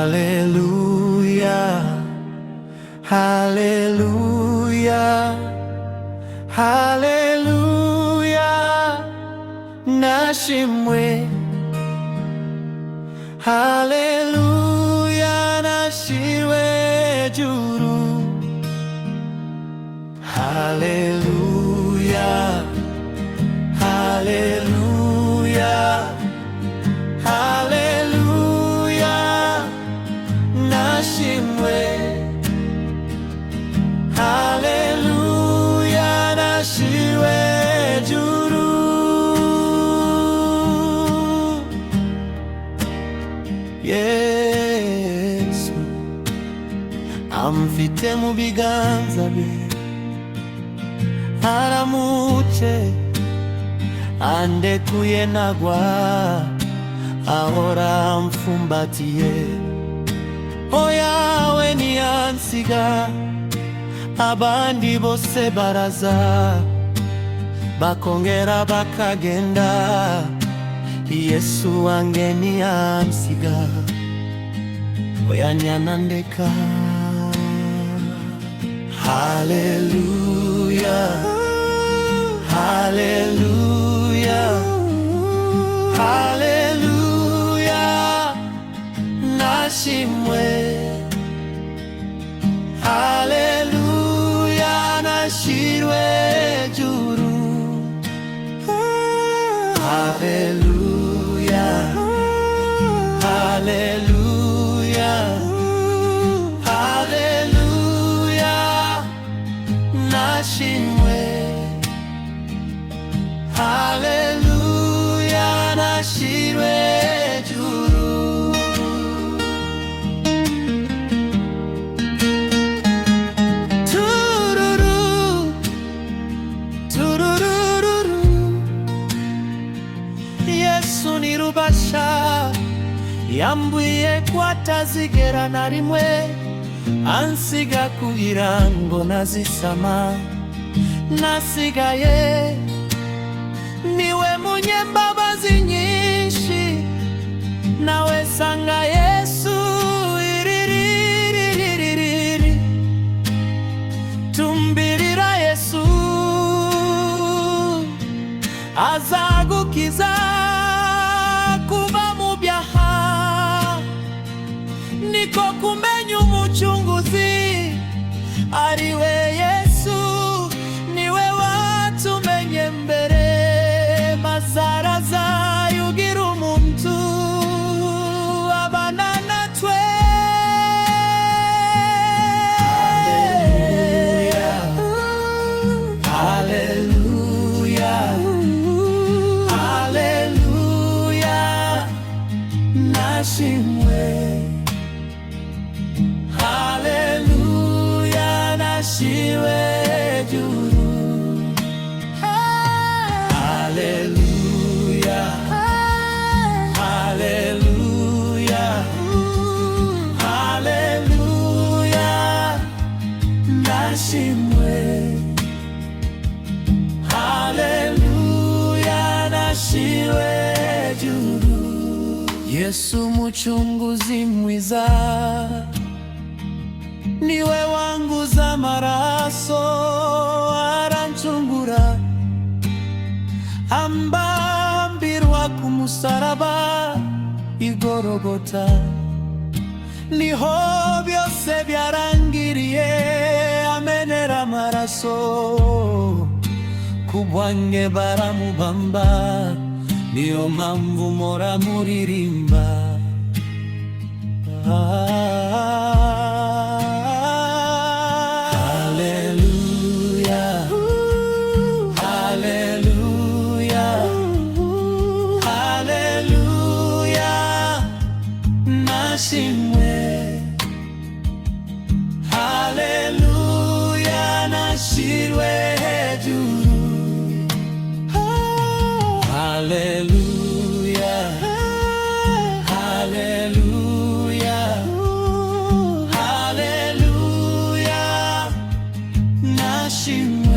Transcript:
Haleluya, haleluya, haleluya, nashimwe. Haleluya, nashirwe juru. Haleluya, haleluya, haleluya, nashimwe. Haleluya, nashirwe juru. Yesu amfite mu biganza bye, aramutse andekuye nagwa, ahora amfumbatiye. Oya we ntiyansiga, abandi bose baraza bakongera bakagenda, Yesu wange ntiyansiga, oya ntiyanandeka. Haleluya, haleluya, haleluya, nashimwe. Haleluya, nashirwe juru. Haleluya, haleluya, haleluya, nashimwe. Haleluya, nashirwe juru. Tururu, turururu, Yesu nirubasha, yambwiye ko atazigera na rimwe ansiga kugira ngo nazisama. Nasigaye niwe munyembabazi nyinshi, nawe sanga Yesu iririririririri. Tumbirira Yesu azagukiza kuva mu byaha, niko kumenya umucunguzi ariwe Yesu. Niwe watumenye mbere, mazaraza yugira umuntu abana natwe. Haleluya, haleluya, nashimwe. Haleluya, nashirwe juru. Haleluya, haleluya, haleluya, nashimwe. Haleluya, nashirwe juru. Yesu muchunguzi mwiza, niwe wanguza amaraso, aranchungura, ambambirwa ku musaraba igorogota. Niho byose byarangiriye, amenera amaraso, kubwange baramubamba, niyo mpamvu mpora muririmba. Haleluya, haleluya, haleluya, nashimwe. Haleluya, nashirwe juru. Haleluya, haleluya, haleluya, nashimwe.